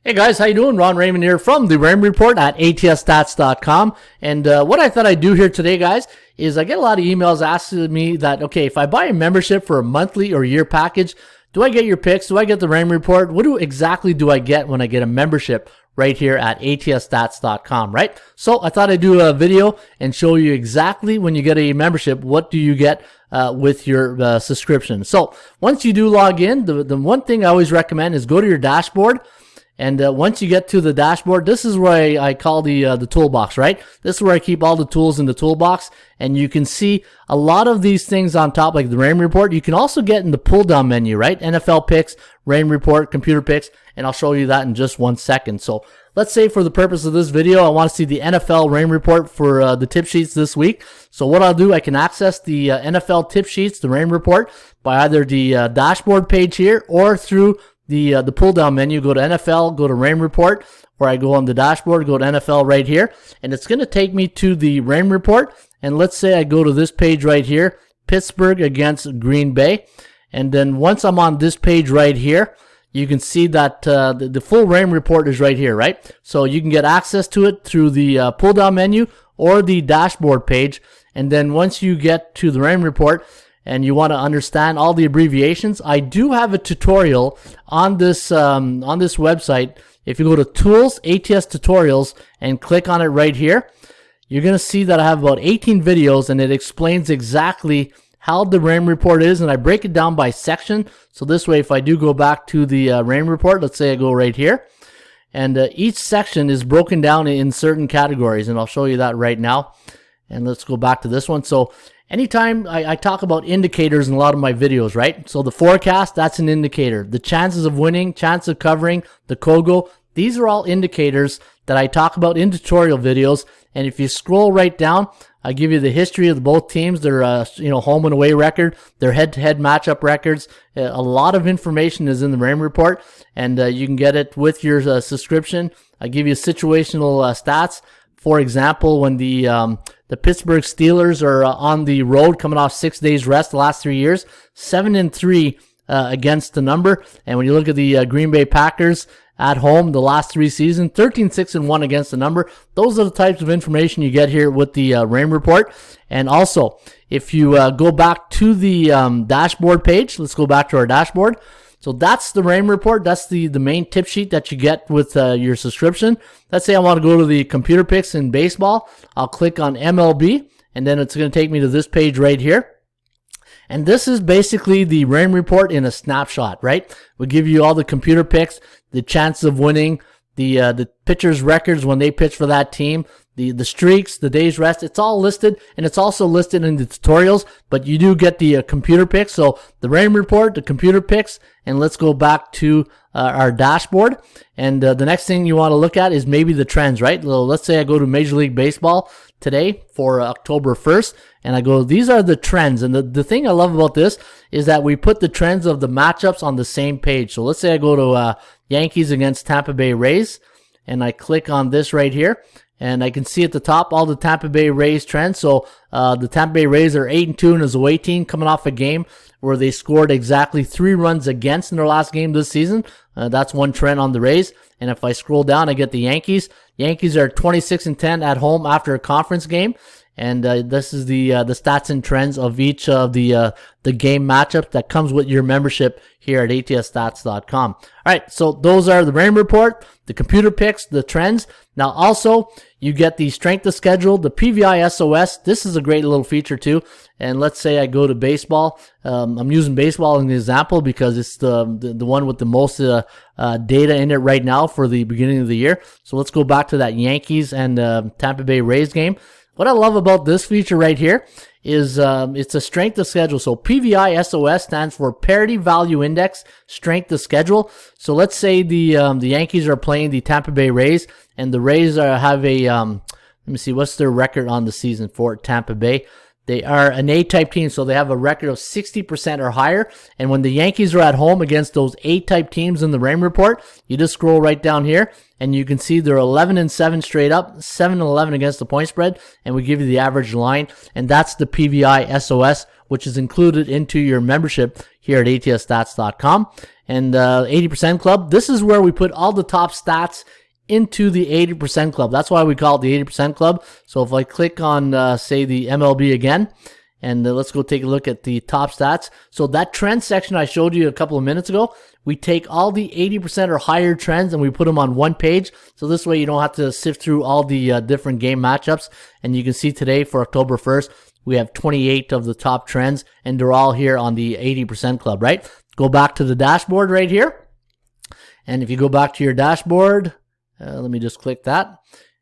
Hey guys, how you doing? Ron Raymond here from the Raymond Report at ATSStats.com. And what I thought I'd do here today, guys, is I get a lot of emails asking me that, okay, if I buy a membership for a monthly or year package, do I get your picks? Do I get the Raymond Report? What exactly do I get when I get a membership right here at ATSStats.com, right? So I thought I'd do a video and show you exactly when you get a membership, what do you get with your subscription. So once you do log in, the one thing I always recommend is go to your dashboard. And once you get to the dashboard, this is where I call the toolbox, right? This is where I keep all the tools in the toolbox. And you can see a lot of these things on top, like the Raymond Report. You can also get in the pull-down menu, right? NFL picks, Raymond Report, computer picks, and I'll show you that in just 1 second. So let's say for the purpose of this video, I want to see the NFL Raymond Report for the tip sheets this week. So what I'll do, I can access the NFL tip sheets, the Raymond Report, by either the dashboard page here or through the pull down menu. Go to NFL, go to Raymond Report, or I go on the dashboard, go to NFL right here, and it's going to take me to the Raymond Report. And let's say I go to this page right here, Pittsburgh against Green Bay. And then once I'm on this page right here, you can see that the full Raymond Report is right here, right? So you can get access to it through the pull down menu or the dashboard page. And then once you get to the Raymond Report, and you want to understand all the abbreviations, I do have a tutorial on this website. If you go to Tools, ATS Tutorials, and click on it right here, you're going to see that I have about 18 videos, and it explains exactly how the Raymond Report is, and I break it down by section. So this way, if I do go back to the Raymond Report, let's say I go right here, and each section is broken down in certain categories, and I'll show you that right now. And let's go back to this one. So anytime I talk about indicators in a lot of my videos, right? So the forecast, that's an indicator. The chances of winning, chance of covering, the COGO, these are all indicators that I talk about in tutorial videos. And if you scroll right down, I give you the history of both teams, their home and away record, their head-to-head matchup records. A lot of information is in the Raymond Report, and you can get it with your subscription. I give you sitational stats. For example, when the Pittsburgh Steelers are on the road coming off 6 days rest the last 3 years, 7-3 against the number. And when you look at the Green Bay Packers at home the last 3 seasons, 13-6-1 against the number. Those are the types of information you get here with the Raymond Report. And also, if you go back to the dashboard page, let's go back to our dashboard. So that's the Raymond Report. That's the main tip sheet that you get with your subscription. Let's say I want to go to the computer picks in baseball. I'll click on MLB, and then it's going to take me to this page right here. And this is basically the Raymond Report in a snapshot, right? We'll give you all the computer picks, the chances of winning, the pitchers' records when they pitch for that team, the streaks, the days rest. It's all listed, and it's also listed in the tutorials, but you do get the computer picks. So the Raymond Report, the computer picks, and let's go back to our dashboard. And the next thing you want to look at is maybe the trends, right? So let's say I go to Major League Baseball today for October 1st, and I go, these are the trends. And the thing I love about this is that we put the trends of the matchups on the same page. So let's say I go to Yankees against Tampa Bay Rays, and I click on this right here. And I can see at the top all the Tampa Bay Rays trends. So the Tampa Bay Rays are 8-2 in his away team, coming off a game where they scored exactly 3 runs against in their last game this season. That's one trend on the Rays. And if I scroll down, I get the Yankees. Yankees are 26-10 at home after a conference game. And this is the stats and trends of each of the game matchups that comes with your membership here at ATSStats.com. All right, so those are the Raymond Report, the computer picks, the trends. Now also, you get the strength of schedule, the PVI SOS. This is a great little feature too. And let's say I go to baseball. I'm using baseball as an example because it's the one with the most data in it right now for the beginning of the year. So let's go back to that Yankees and Tampa Bay Rays game. What I love about this feature right here is it's a strength of schedule. So PVI SOS stands for Parity Value Index Strength of Schedule. So let's say the Yankees are playing the Tampa Bay Rays, and the Rays have a let me see, what's their record on the season for Tampa Bay? They are an A-type team, so they have a record of 60% or higher. And when the Yankees are at home against those A-type teams in the Raymond Report, you just scroll right down here, and you can see they're 11-7 straight up, 7-11 against the point spread, and we give you the average line, and that's the PVI SOS, which is included into your membership here at ATSStats.com. And 80% Club, this is where we put all the top stats into the 80% Club. That's why we call it the 80% Club. So if I click on, say, the MLB again, and let's go take a look at the top stats. So that trend section I showed you a couple of minutes ago, we take all the 80% or higher trends and we put them on one page. So this way you don't have to sift through all the different game matchups. And you can see today for October 1st, we have 28 of the top trends, and they're all here on the 80% Club, right? Go back to the dashboard right here. And if you go back to your dashboard, let me just click that,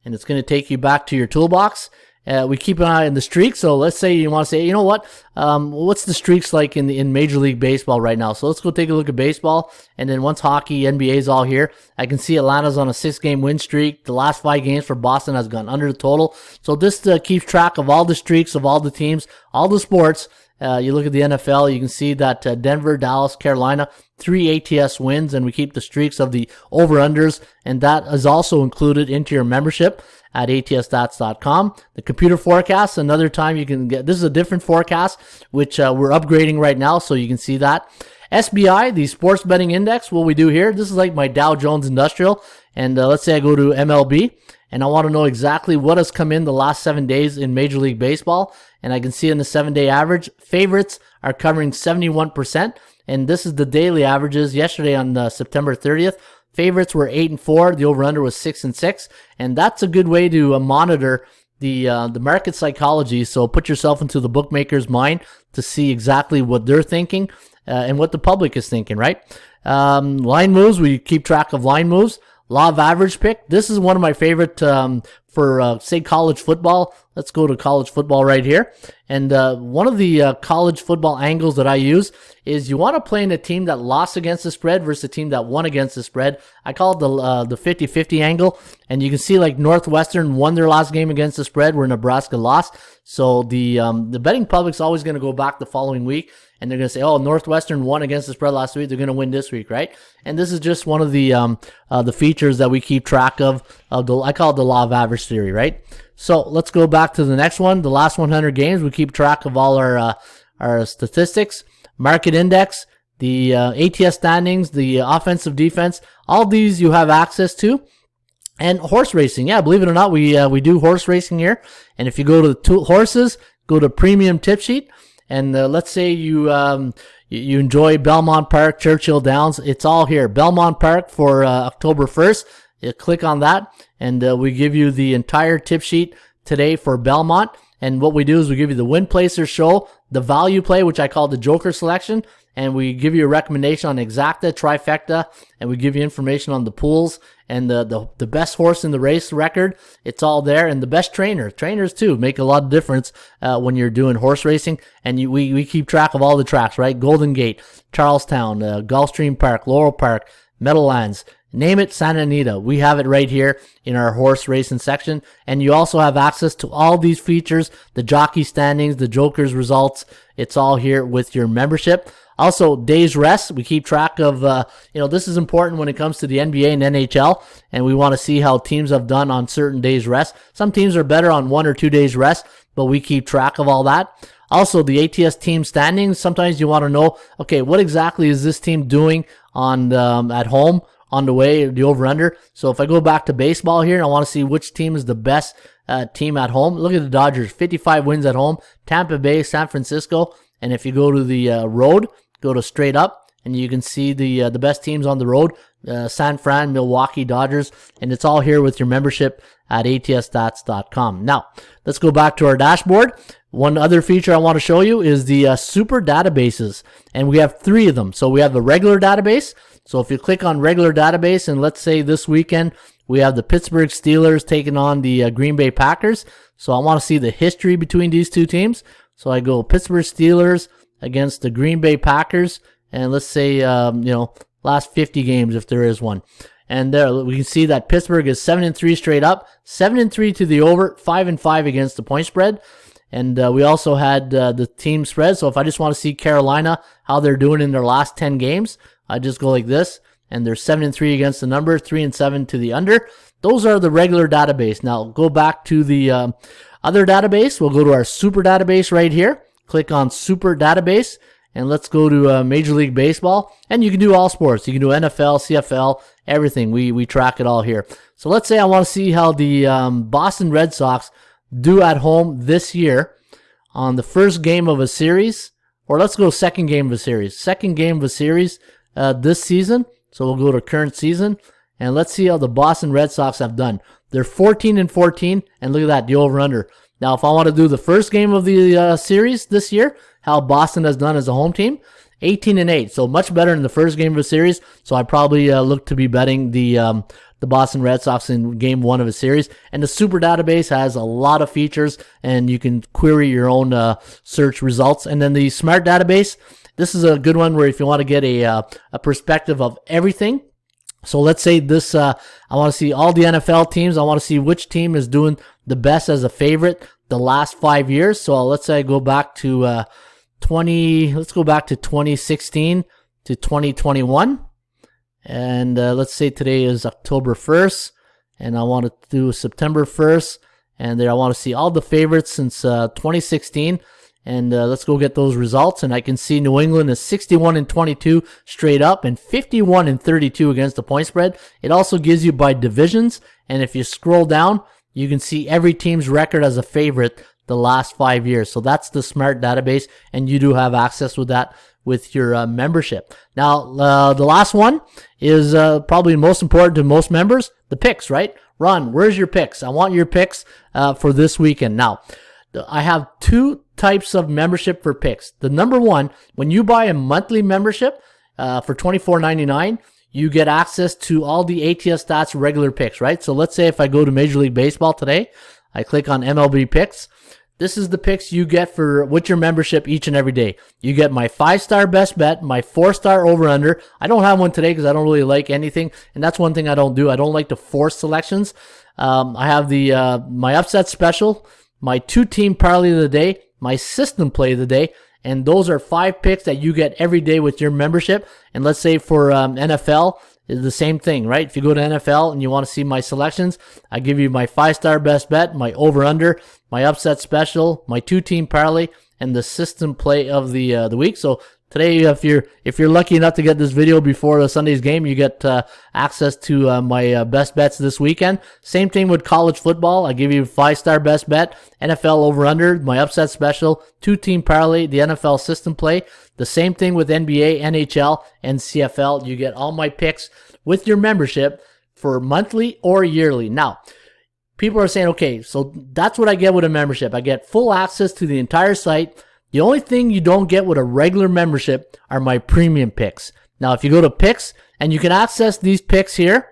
and it's going to take you back to your toolbox. We keep an eye on the streaks. So let's say you want to say, you know what? What's the streaks like in Major League Baseball right now? So let's go take a look at baseball. And then once hockey, NBA is all here, I can see Atlanta's on a 6-game win streak. The last 5 games for Boston has gone under the total. So this keeps track of all the streaks of all the teams, all the sports. You look at the NFL, you can see that Denver, Dallas, Carolina, 3 ATS wins, and we keep the streaks of the over-unders, and that is also included into your membership at ATSStats.com. The computer forecast, another time you can get, this is a different forecast, which we're upgrading right now, so you can see that. SBI, the Sports Betting Index, what we do here, this is like my Dow Jones Industrial, and let's say I go to MLB, and I want to know exactly what has come in the last 7 days in Major League Baseball, and I can see in the 7-day average, favorites are covering 71%, and this is the daily averages. Yesterday on September 30th, favorites were 8-4, the over-under was 6-6, and that's a good way to monitor the market psychology. So put yourself into the bookmaker's mind to see exactly what they're thinking and what the public is thinking, right? Line moves, we keep track of line moves. Law of average pick. This is one of my favorite for, say, college football. Let's go to college football right here. And one of the college football angles that I use is you want to play in a team that lost against the spread versus a team that won against the spread. I call it the 50-50 angle. And you can see like Northwestern won their last game against the spread where Nebraska lost. So the betting public's always going to go back the following week, and they're going to say, oh, Northwestern won against the spread last week, they're going to win this week, right? And this is just one of the features that we keep track of. I call it the law of average theory, right? So let's go back to the next one. The last 100 games, we keep track of all our statistics. Market index, the ATS standings, the offensive defense, all these you have access to. And horse racing, yeah, believe it or not, we do horse racing here. And if you go to the horses, go to premium tip sheet, and let's say you enjoy Belmont Park, Churchill Downs, it's all here. Belmont Park for October 1st. You click on that, and we give you the entire tip sheet today for Belmont. And what we do is we give you the win placer show, the value play, which I call the Joker selection, and we give you a recommendation on exacta, trifecta, and we give you information on the pools and the best horse in the race record. It's all there, and the best trainers too make a lot of difference when you're doing horse racing. And we keep track of all the tracks, right? Golden Gate, Charlestown, Gulfstream Park, Laurel Park, Meadowlands. Name it, Santa Anita. We have it right here in our horse racing section. And you also have access to all these features, the jockey standings, the Joker's results. It's all here with your membership. Also, days rest. We keep track of, this is important when it comes to the NBA and NHL. And we want to see how teams have done on certain days rest. Some teams are better on 1 or 2 days rest, but we keep track of all that. Also, the ATS team standings. Sometimes you want to know, okay, what exactly is this team doing on at home? On the way, the over-under. So if I go back to baseball here and I want to see which team is the best team at home, look at the Dodgers, 55 wins at home, Tampa Bay, San Francisco, and if you go to the road, go to straight up, and you can see the best teams on the road, San Fran, Milwaukee, Dodgers, and it's all here with your membership at ATSStats.com. Now, let's go back to our dashboard. One other feature I want to show you is the super databases, and we have 3 of them. So we have the regular database. So if you click on regular database, and let's say this weekend we have the Pittsburgh Steelers taking on the Green Bay Packers. So I want to see the history between these two teams. So I go Pittsburgh Steelers against the Green Bay Packers, and let's say last 50 games if there is one. And there we can see that Pittsburgh is 7-3 straight up, 7-3 to the over, 5-5 against the point spread. And we also had the team spread. So if I just want to see Carolina, how they're doing in their last 10 games, I just go like this. And they're 7-3 against the number, 3-7 to the under. Those are the regular database. Now go back to the other database. We'll go to our super database right here. Click on super database. And let's go to Major League Baseball. And you can do all sports. You can do NFL, CFL, everything. We track it all here. So let's say I want to see how the Boston Red Sox do at home this year on the first game of a series. Or let's go second game of a series. Second game of a series this season. So we'll go to current season. And let's see how the Boston Red Sox have done. They're 14-14. And look at that, the over-under. Now, if I want to do the first game of the series this year, how Boston has done as a home team, 18-8. So much better in the first game of a series. So I probably look to be betting the Boston Red Sox in game one of a series. And the super database has a lot of features, and you can query your own search results. And then the smart database, this is a good one where if you want to get a perspective of everything. So let's say this, I want to see all the NFL teams. I want to see which team is doing the best as a favorite the last 5 years. So let's say I go back to 2016 to 2021. And let's say today is October 1st. And I want to do September 1st. And there I want to see all the favorites since 2016. And let's go get those results. And I can see New England is 61-22 straight up and 51-32 against the point spread. It also gives you by divisions. And if you scroll down, you can see every team's record as a favorite the last 5 years. So that's the smart database. And you do have access with that with your membership. Now, the last one is probably most important to most members, the picks, right? Ron, where's your picks? I want your picks for this weekend. Now, I have two types of membership for picks. The number one, when you buy a monthly membership for $24.99, you get access to all the ATS Stats regular picks, right? So let's say if I go to Major League Baseball today, I click on MLB picks. This is the picks you get with your membership each and every day. You get my 5-star best bet, my 4-star over-under. I don't have one today because I don't really like anything, and that's one thing I don't do. I don't like to force selections. I have my upset special, my 2-team parlay of the day, my system play of the day, and those are 5 picks that you get every day with your membership. And let's say for NFL, is the same thing, right? If you go to NFL and you want to see my selections, I give you my 5-star best bet, my over-under, my upset special, my 2-team parlay, and the system play of the week. So today, if you're lucky enough to get this video before the Sunday's game, you get access to my best bets this weekend. Same thing with college football. I give you 5-star best bet, NFL over-under, my upset special, 2-team parlay, the NFL system play. The same thing with NBA, NHL, and CFL. You get all my picks with your membership for monthly or yearly. Now, people are saying, okay, so that's what I get with a membership. I get full access to the entire site. The only thing you don't get with a regular membership are my premium picks. Now, if you go to picks, and you can access these picks here.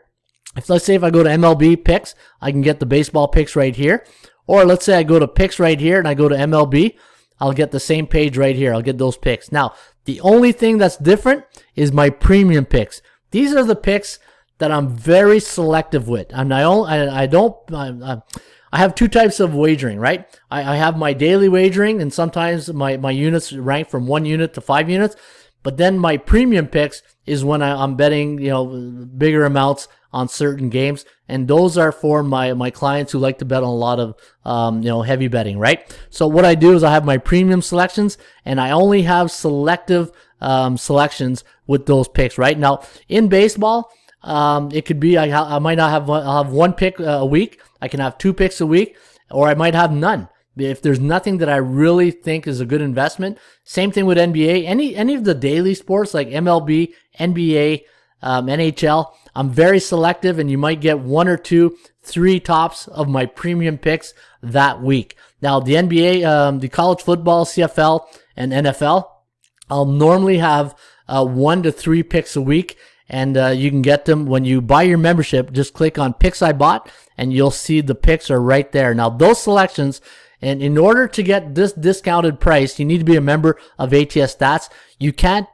Let's say if I go to MLB picks, I can get the baseball picks right here. Or let's say I go to picks right here and I go to MLB, I'll get the same page right here. I'll get those picks. Now, the only thing that's different is my premium picks. These are the picks that I'm very selective with. And I have two types of wagering, right? I have my daily wagering, and sometimes my units rank from 1 unit to 5 units. But then my premium picks is when I'm betting, bigger amounts on certain games, and those are for my clients who like to bet on a lot of heavy betting, right? So what I do is I have my premium selections, and I only have selective selections with those picks, right? Now in baseball, it could be I might not have I'll have 1 pick a week. I can have 2 picks a week, or I might have none. If there's nothing that I really think is a good investment. Same thing with NBA. Any of the daily sports like MLB, NBA, NHL, I'm very selective, and you might get 1 or 2, 3 tops of my premium picks that week. Now, the NBA, the college football, CFL, and NFL, I'll normally have 1 to 3 picks a week, and you can get them when you buy your membership. Just click on Picks I Bought, and you'll see the picks are right there. Now, those selections, and in order to get this discounted price, you need to be a member of ATS Stats. You can't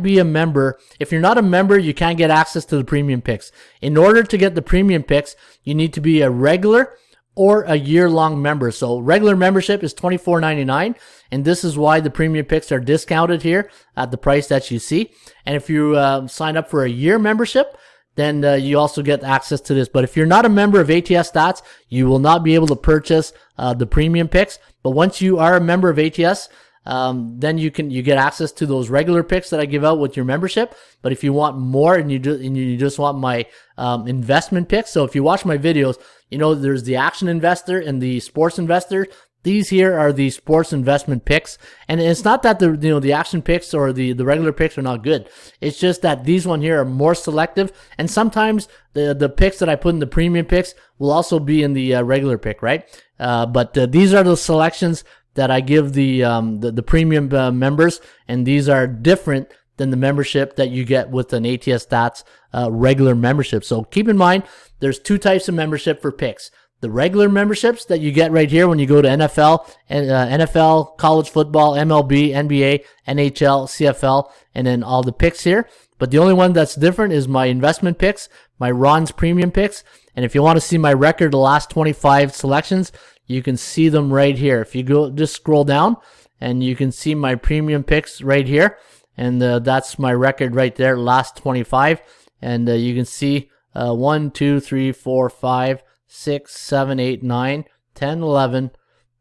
be a member. If you're not a member, you can't get access to the premium picks. In order to get the premium picks, you need to be a regular or a year-long member. So regular membership is $24.99, and this is why the premium picks are discounted here at the price that you see. And if you sign up for a year membership, then you also get access to this. But if you're not a member of ATS Stats, you will not be able to purchase the premium picks. But once you are a member of ATS, then you get access to those regular picks that I give out with your membership. But if you want more and you just want my investment picks, so if you watch my videos, you know there's the action investor and the sports investor. These here are the sports investment picks, and it's not that the action picks or the regular picks are not good. It's just that these one here are more selective, and sometimes the picks that I put in the premium picks will also be in the regular pick, right? But these are the selections that I give the premium members, and these are different than the membership that you get with an ATS Stats regular membership. So keep in mind, there's two types of membership for picks. The regular memberships that you get right here when you go to NFL, NFL, college football, MLB, NBA, NHL, CFL, and then all the picks here. But the only one that's different is my investment picks, my Ron's premium picks. And if you want to see my record, the last 25 selections, you can see them right here. If you go, just scroll down, and you can see my premium picks right here. And that's my record right there, last 25. And you can see 1, 2, 3, 4, 5, 6, 7, 8, 9, 10, 11,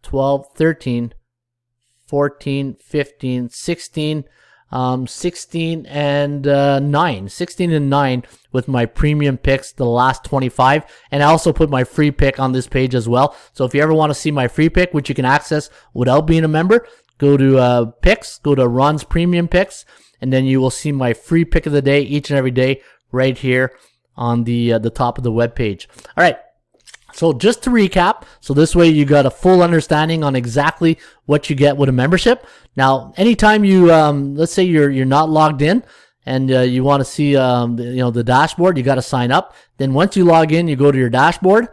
12, 13, 14, 15, 16, 16 and 9. 16 and 9 with my premium picks, the last 25. And I also put my free pick on this page as well. So if you ever want to see my free pick, which you can access without being a member, go to picks, go to Ron's premium picks, and then you will see my free pick of the day each and every day right here on the top of the web page. All right. So just to recap, so this way you got a full understanding on exactly what you get with a membership. Now, anytime you, let's say you're not logged in and you want to see, the dashboard, you got to sign up. Then once you log in, you go to your dashboard,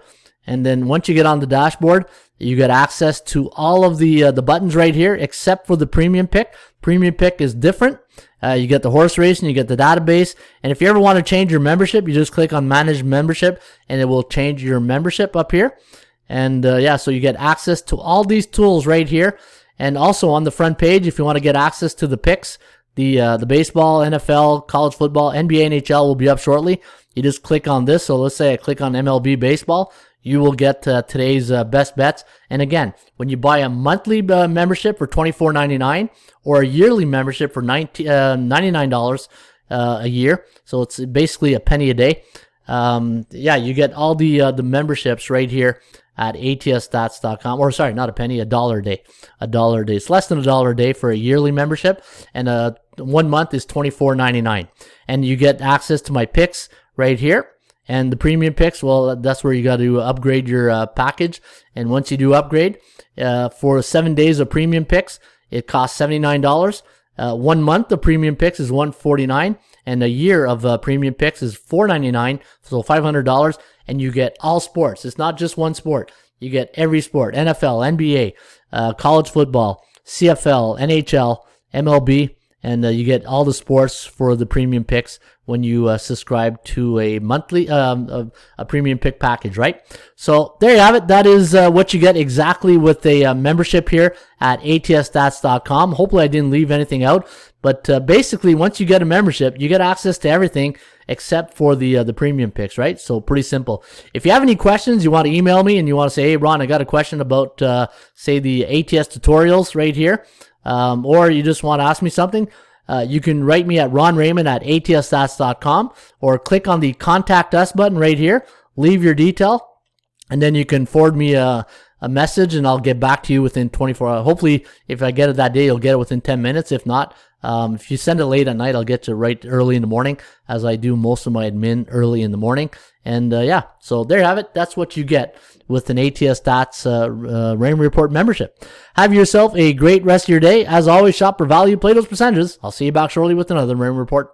and then once you get on the dashboard, you get access to all of the buttons right here, except for the premium pick. Premium pick is different. You get the horse racing, you get the database, and if you ever want to change your membership, you just click on Manage Membership, and it will change your membership up here. And so you get access to all these tools right here. And also on the front page, if you want to get access to the picks, the baseball, NFL, college football, NBA, NHL will be up shortly. You just click on this. So let's say I click on MLB baseball. You will get today's best bets. And again, when you buy a monthly membership for $24.99 or a yearly membership for $99 a year, so it's basically a penny a day. You get all the memberships right here at atsstats.com. Or sorry, not a penny, $1 a day. $1 a day. It's less than $1 a day for a yearly membership, and 1 month is $24.99. And you get access to my picks right here. And the premium picks, well, that's where you got to upgrade your package. And once you do upgrade, for 7 days of premium picks, it costs $79. 1 month of premium picks is $149, and a year of premium picks is $499, so $500. And you get all sports. It's not just one sport. You get every sport: NFL, NBA, college football, CFL, NHL, MLB. And you get all the sports for the premium picks when you subscribe to a monthly a premium pick package, right? So there you have it. That is what you get exactly with a membership here at atsstats.com. Hopefully I didn't leave anything out. But basically, once you get a membership, you get access to everything except for the premium picks, right? So pretty simple. If you have any questions, you want to email me and you want to say, hey, Ron, I got a question about, say, the ATS tutorials right here. Or you just want to ask me something, you can write me at Ron Raymond at atsstats.com, or click on the Contact Us button right here, leave your detail, and then you can forward me a message, and I'll get back to you within 24 hours. Hopefully, if I get it that day, you'll get it within 10 minutes. If not, if you send it late at night, I'll get to right early in the morning, as I do most of my admin early in the morning. And so there you have it. That's what you get with an ATS Stats Raymond Report membership. Have yourself a great rest of your day. As always, shop for value, play those percentages. I'll see you back shortly with another Raymond Report.